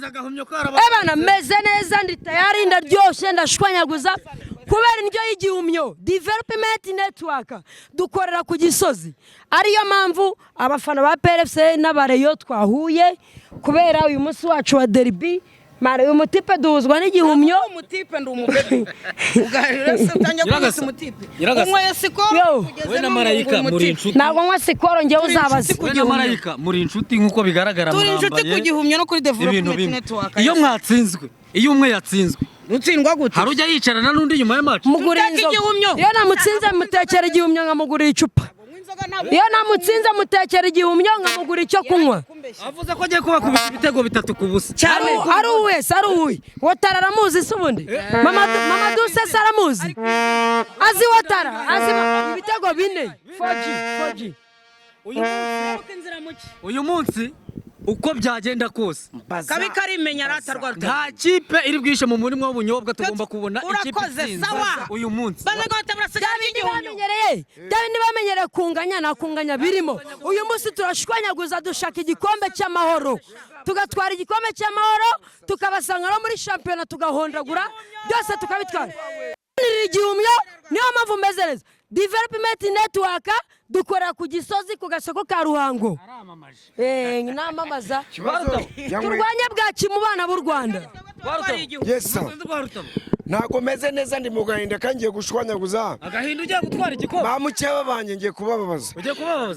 igihumyo ebana meze neza ndi tayari ndaryoshe ndashwanyaguza kubera indyo y'igihumyo development network dukorera ku Gisozi ariyo mpamvu abafana ba PFC n'abareyo twahuye kubera uyu munsi wacu wa derby mara uyu mutipe duhuzwa n'igihumyo umutipe ndi umubebe ugarira se utanya kwisi umutipe umwe sikoro we na Marayika muri inshuti ntabwo nkwa sikoro ngewe uzabaza we na Marayika muri inshuti nkuko bigaragara turi inshuti ku gihumyo no kuri development network iyo mwatsinzwe iyo umwe yatsinzwe utsindwa gute harujya yicarana n'undi nyuma ya match mugurira igihumyo iyo namutsinze mutekera igihumyo nkamugurira icupa iyo namutsinze mutekera igihumyo nkamugura icyo kunywa avuze ko agiye kuba kubita ibitego 3 ku busa cyane ari uwese ari uwi Watara aramuzi se ubundi mama Duse aramuzi azi Watara azi ibitego 4 4G uyu munsi uko byagenda kose kabi karimenya ratarwa nta kipe iri bwishe mu murimo w'ubunyobwa tugomba kubona ikipe urakoze sawa uyu munsi bazagota burasigaye igihumyo David bamenyereye kunganya nakunganya birimo uyu munsi turashwanyaguza dushaka igikombe cy'amahoro tugatwara igikombe cy'amahoro tukabasanga no muri championnat tugahondagura byose tukabitwara igihumyo niyo mpamvu meze neza development network dukorera ku Gisozi ku gasoko ka Ruhango namamaza turwanye bwaki mu bana b'u Rwanda ntago meze neza ndi mu gahinda kangiye gushwanyaguza agahinda ugiye gutwara igikombe bamukeba banje ngiye kubababaza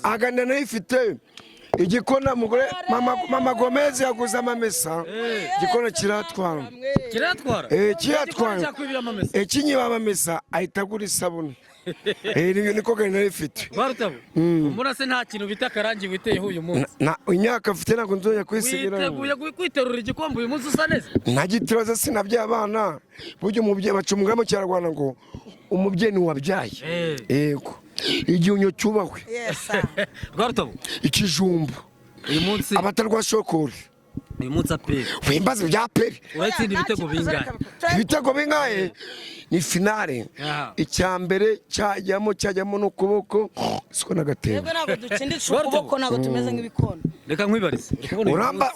aganda nayifite igikona mugore mama Gomez yaguze amamesa igikona kiratwara kinyiba amamesa ahita agura isabune niko gari narifite barutabo umurase nta kintu bita karangi witeyeho uyu munsi imyaka afite nako nzonya kwisigira witeguye kwiterura igikombe uyu munsi usa neza ntagitiroza sinabye abana buryo umubyeyi bacumugamo cyarwana ngo umubyeyi wabyaye yego igihumyo cyubahwe barutabo ikijumba uyu munsi abatarwa shokori uyu munsi aperi wimbaza bya peri uratsinda ibitego bingahe ni finale icyambere cyajyamo n'ukuboko siko nagatebo ntabwo dutsindisha ukuboko ntabwo tumeze nk'ibikono reka nkwibarize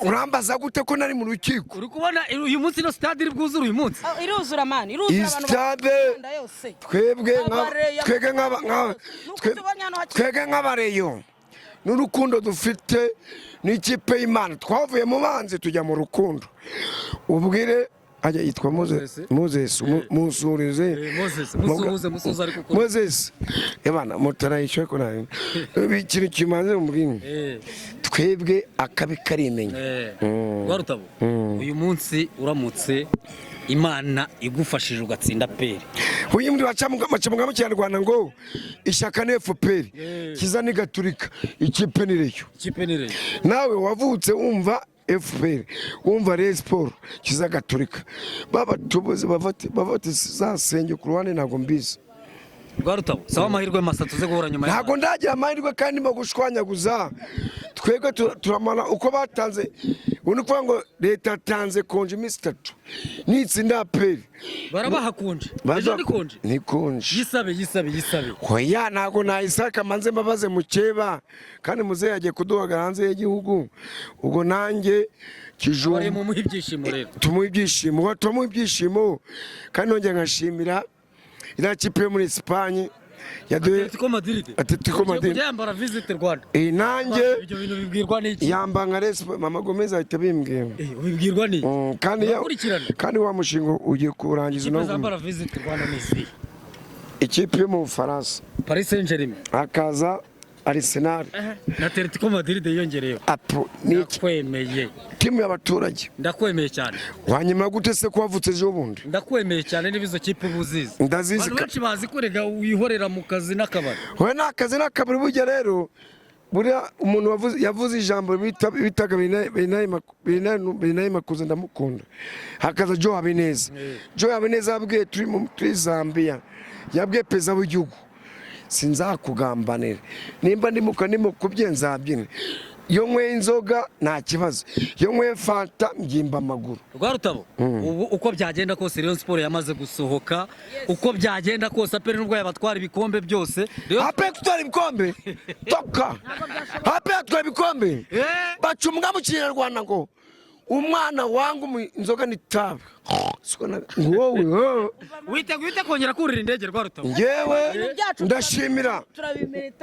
urambaza gute ko nari mu rukiko uri kubona uyu munsi no stade iri bwuzura uyu munsi iruzura mani iruzura abantu twebwe nk'abareyo n'urukundo dufite n'ikipe y'Imana twavuye mu banzi tujya mu rukundo ubwire ajya yitwa Moses Moses ebana mutarayishoye ko nayo ikintu kimaze umubwinyi twebwe akabi karimenya warutabo uyu munsi uramutse Imana igufashije ugatsinda peri uyu muri bacamugamo cyane ngo ishyaka ne FPR kiza ni gaturika ikipe nireyo nawe wavutse wumva FPR wumva Rayon Sport kiza gaturika baba tubuze bavati zasenge ku ruhande nago mbizi Rwarutabo sawa amahirwe masa tuze guhura nyuma ntago ndagira amahirwe kandi mo gushwanyaguza twebwe turamana uko batanze unuko ngo leta yatanze konje iminsi 3 nitsinda peri barabaha konje ejo ni konje ni konje yisabe hoya ntago nayisaka manze mbabaze mukeba kandi muze yagiye kuduhaga hanze y'igihugu ubwo nanjye kijumba bari mu muhibyishimo rero tumuha ibyishimo kandi nongeye nkashimira ila kipe muri Espagne ya Atletico Madrid yambara visit Rwanda nanjye ibyo bintu bibwirwa n'iki yambanga Respo mama Gomez ahita bimbwira ubibwirwa n'iki kandi wa mushingo ugiye kurangiza no yambara visit Rwanda n'isi ikipe yo mu Bufaransa Paris Saint-Germain akaza Arsenal na Atletico Madrid yongereyo ndakwemeye timu y'abaturage ndakwemeye cyane wanyuma gute se ko wavutse ejo bundi ndakwemeye cyane nibizo kipe buzizi ndazizi benshi bazi kurega wihorera mu kazi n'akabari we nakazi n'akabari burya rero buriya umuntu yavuze ijambo bitaga Benayi Makuza ndamukunda hakaza Joe Habineza yabwiye turi Zambia yabwiye peza w'igihugu sinzakugambanira nimba ndimo kubyenzabyine iyo nkwe inzoga nta kibazo iyo nkwe fanta mbyimba amaguru Rwarutabo ubu uko byagenda kose Rayon Sport yamaze gusohoka uko byagenda kose apere nubwo yabatwara ibikombe byose apere kutwara ibikombe toka apere atwara ibikombe bacumwa mu Kinyarwanda ngo umwana wangu inzoga n'itabi wowe witeguye kongera kurira indege rwa Rutabo ngewe ndashimira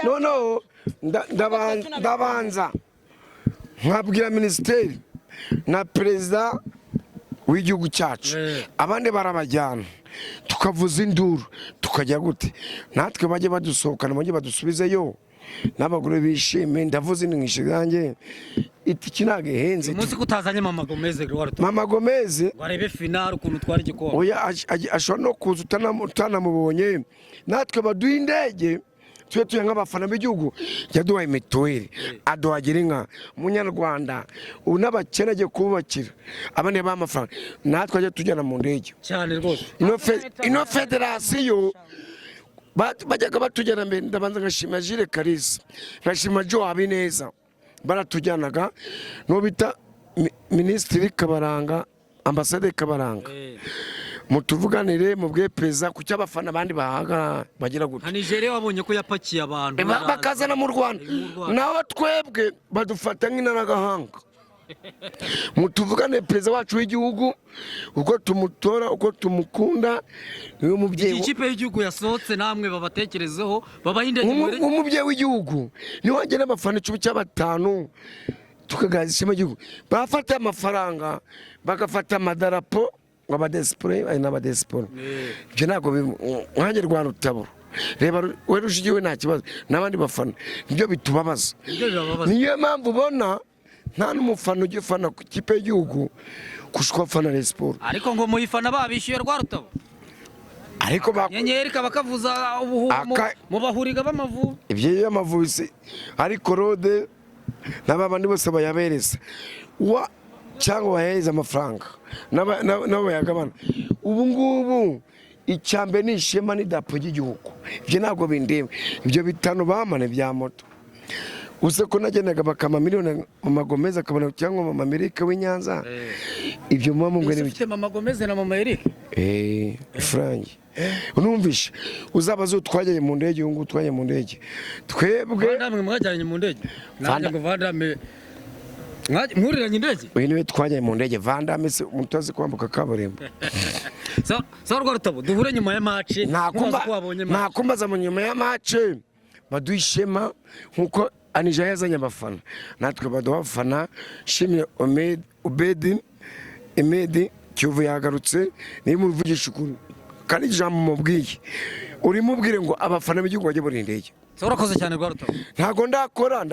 noneho ndabanza nkabwira minisiteri na perezida w'igihugu cyacu abandi barabajyana tukavuza induru tukajya gute natwe bajye badusohokana bajye badusubizeyo n'abagore bishime ndavuze n'ingishe zanjye itiki ntago ihenze umunsi kutazanye Mama Gomez rwa Rutabo Mama Gomez warebe final ukuntu twari igikombe oya ashobora no kuza utanamubonye natwe baduha indege tuye nk'abafana b'igihugu yaduhaye mituweli aduhagira inka umunyarwanda ubu n'abakene agiye kubakira abandi b'amafaranga natwe ajya tujyana mu ndege cyane rwose ino federasiyo bajyaga batujyana mbere ndabanza ngashima Jules Kalisa ngashima Joe Habineza baratujyanaga no bita minisitiri Kabaranga ambasaderi Kabaranga mutuvuganire mu bwepeza ku cy'abafana abandi bahaga bagira gute Nigeria wabonye ko yapakiye abantu bakazana mu Rwanda naho twebwe badufata nk'inaragahanga mutuvugane perezida wacu w'igihugu uko tumutora uko tumukunda niwe mubyeyi ikipe y'igihugu yasohotse namwe babatekerezeho babahindege umubyeyi w'igihugu niwe wagera abafana 15 tukagaza ishema igihugu bafata amafaranga bagafata amadarapo abadesipore ari n'abadesipore ibyo ntabwo nkanjye rwa Rutabo reba we rushigiwe nta kibazo n'abandi bafana nibyo bitubabaza niyo mpamvu ubona nta n'umufana ugifana ku kipe y'igihugu kushwa fana Rayon Sports ariko ngo muyifana babishyuye rwa Rutabo ariko nyenyeri kabakavuza mu bahuriga b'Amavubi ibyo y'Amavubi ariko Rode n'abandi bose bayabereza cyangwa bahereza amafaranga nabo bayagabana ubu ngubu icyambe ni ishema n'idapo ry'igihugu ibyo ntabwo bindeba ibyo bitanu bamane bya moto use ko nagendaga bakama miliyoni Mama Gomez akabona cyangwa Mama Amerika w'Inyanza ibyo mama mwe n'ibyo Mama Gomez na Mama Eric Frank unumvishe uzabazo twajyaye mu ndege ngo twaye mu ndege twebwe namwe mwajyanye mu ndege nanjye ngo Vandame muriranye indege uyu niwe twajyaye mu ndege Vandame se umutozi kwambuka kaburimbo so rwa Rutabo duhure nyuma ya match nakumbaza mu nyuma ya match baduishema nkuko Anija yazanye abafana natwe baduha abafana shimye Emedi Kiyovu yagarutse niyo muvugisha ukuri kandi ijambo mubwiye uri mubwire ngo abafana b'igihugu bajye buri ndege urakoze cyane rwa Rutabo ntago ndakora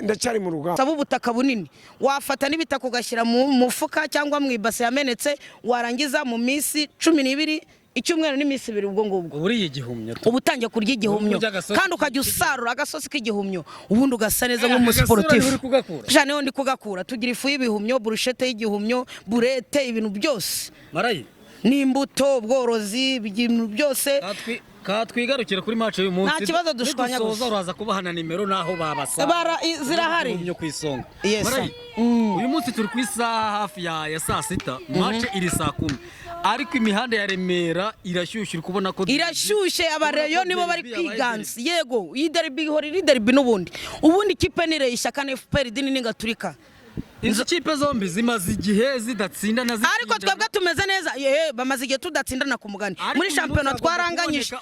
ndacyari mu rugamba saba ubutaka bunini wafata n'ibitaka ugashyira mu mufuka cyangwa mu ibase yamenetse warangiza mu minsi 12 icyumweru n'iminsi 2 ubwo ngubwo uburiye igihumyo ubutangiye kurya igihumyo kandi ukajya usarura agasosi k'igihumyo ubundi ugasa neza nk'umusportif jane ndi kugakura tugira ifu y'ibihumyo brushete y'igihumyo burete ibintu byose marayi n'imbuto ubworozi ibintu byose twigarukira kuri match y'uyu munsi nta kibazo dushwanya gusa uraza kubahana nimero naho babasa zirahari yo kwisonga marayi uyu munsi turi ku isaha hafi ya saa 6 match iri saa 10 ariko imihanda ya Remera irashyushye uri kubona ko irashyushye abareyo nibo bari kwiganza yego iderbi hori derby n'ubundi kipe ni Ishyaka na FPR dini n'Ingaturika izo kipe zombi zimaze igihe zidatsinda na ariko twebwe tumeze neza bamaze igihe tudatsindana ku mugani muri shampiyona twaranganyije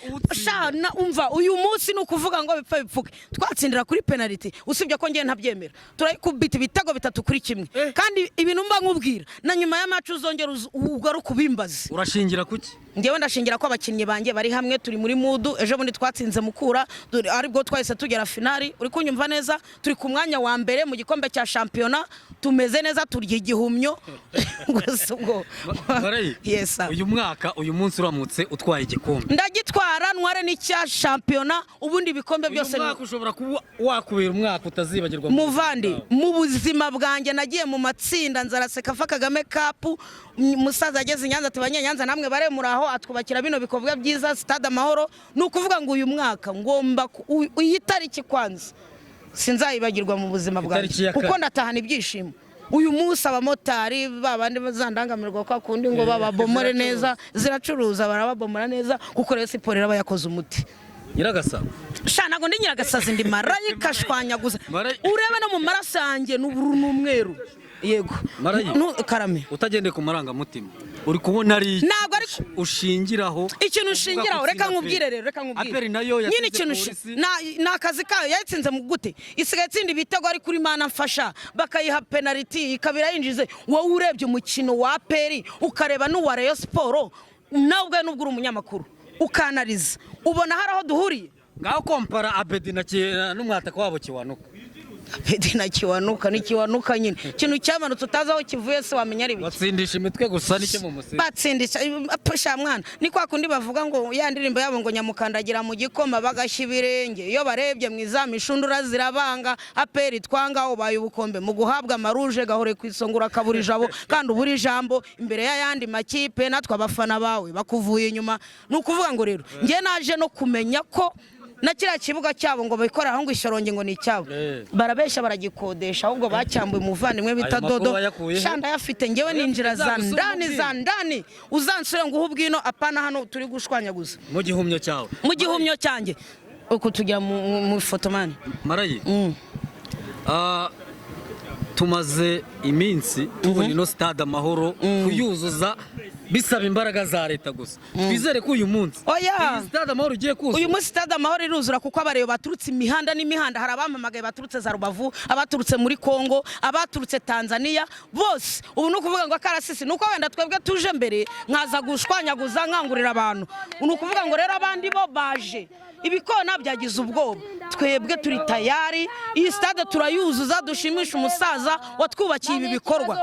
shana umva uyu munsi ni ukuvuga ngo bipfa bipfuke twatsindira kuri penalty usibye ko ngiye ntabyemera turayikubita ibitego 3-1 kandi ibintu mba nkubwira na nyuma ya match uzongera ugaruka ubimbaze urashingira kuki ngewe ndashingira ko abakinnyi banjye bari hamwe turi muri mudu ejo bundi twatsinze Mukura aribwo twahise tugera finali uri kunyumva neza turi ku mwanya wa mbere mu gikombe cya shampiyona tumeze neza turya igihumyo gusa ubwo uyu mwaka uyu munsi uramutse utwaye igikombe ndagitwara ntware n'icya shampiyona ubundi ibikombe byose uyu mwaka ushobora kuba wakubera umwaka utazibagirwa muvandi mu buzima bwanjye nagiye mu matsinda nzaraseka fa Kagame Cup musaza ageze Nyanza ati Banyanyanza namwe bare muraho atwubakira bino bikovwa byiza Stade Amahoro nukuvuga ngo uyu mwaka ngomba uyitariki kwanza sinzayibagirwa mu buzima bwanjye kuko ndatahana ibyishimo uyu munsi abamotari babandi bazandangamirwa kwa kundi ngo bababomore neza ziracuruza barababomora neza kuko rero siporo iraba yakoze umuti Nyiragasa shana ngo ndi Nyiragasazi ndi marayika shwanyaguza urebe no mu maraso yanjye n'ubururu n'umweru yego Marayi. Karame utagendeye ku marangamutima uri kubona ari ntabwo ari ushingiraho ikintu ushingiraho reka nkubwire rero reka Aperi nkubwire nayo nyine ikintu polisi. ni akazi kayo yatsinze mu gute isigaye itsinda ibitego ari kuri mana mfasha bakayiha penaliti ikabira yinjize wowe urebye umukino wa Aperi ukareba n'uwa Rayon Sport nawe ubwe n'ubwo uri umunyamakuru ukanariza ubona hari aho duhuriye ngaho kompara Abedi n'umwataka wabo Kiwanuka. Abedi na Kiwanuka ni Kiwanuka nyine ikintu cyamanutse utazi aho kivuye se wamenya ari biki batsindisha imitwe gusa nicyo mu musi batsindisha apesha mwana ni kwa kundi bavuga ngo ya ndirimbo yabo ngo nyamukandagira mu gikoma bagashya ibirenge iyo barebye mu izami ishundura zirabanga Aperi twanga ubaye ubukombe mu guhabwa amaruje gahore kwisongura kaburi jabo kandi uburi jambo imbere y'ayandi makipe natwe abafana bawe bakuvuye inyuma nukuvuga ngo rero nge naje no kumenya ko na kiriya kibuga cyabo ngo bayikora aho ngo ishoronge ngo ni icyabo barabeshya baragikodesha ahubwo bacyambuye umuvandimwe bita Dodo shanda yafite ngewe ninjira za ndani uzansure ngo uhubwino apana hano turi gushwanyaguza mu gihumyo cyawe mu gihumyo cyanjye uko tugira mu fotomani Marayi. Tumaze iminsi tubona ino stade Amahoro kuyuzuza bisaba imbaraga za leta gusa twizere ko uyu munsi oya stade Amahoro ugiye kuzuza uyu munsi stade Amahoro iruzura kuko abareba baturutse imihanda n'imihanda hari abamamagaye baturutse za Rubavu abaturutse muri Kongo abaturutse Tanzania bose ubu no kuvuga ngo akarasisi nuko wenda twebwe tuje mbere nkaza gushwanyaguza nkangurira abantu ni ukuvuga ngo rero abandi bo baje ibikona byagize ubwoba twebwe turi tayari iyi stade turayuzuza dushimisha umusaza watwubakiye ibi bikorwa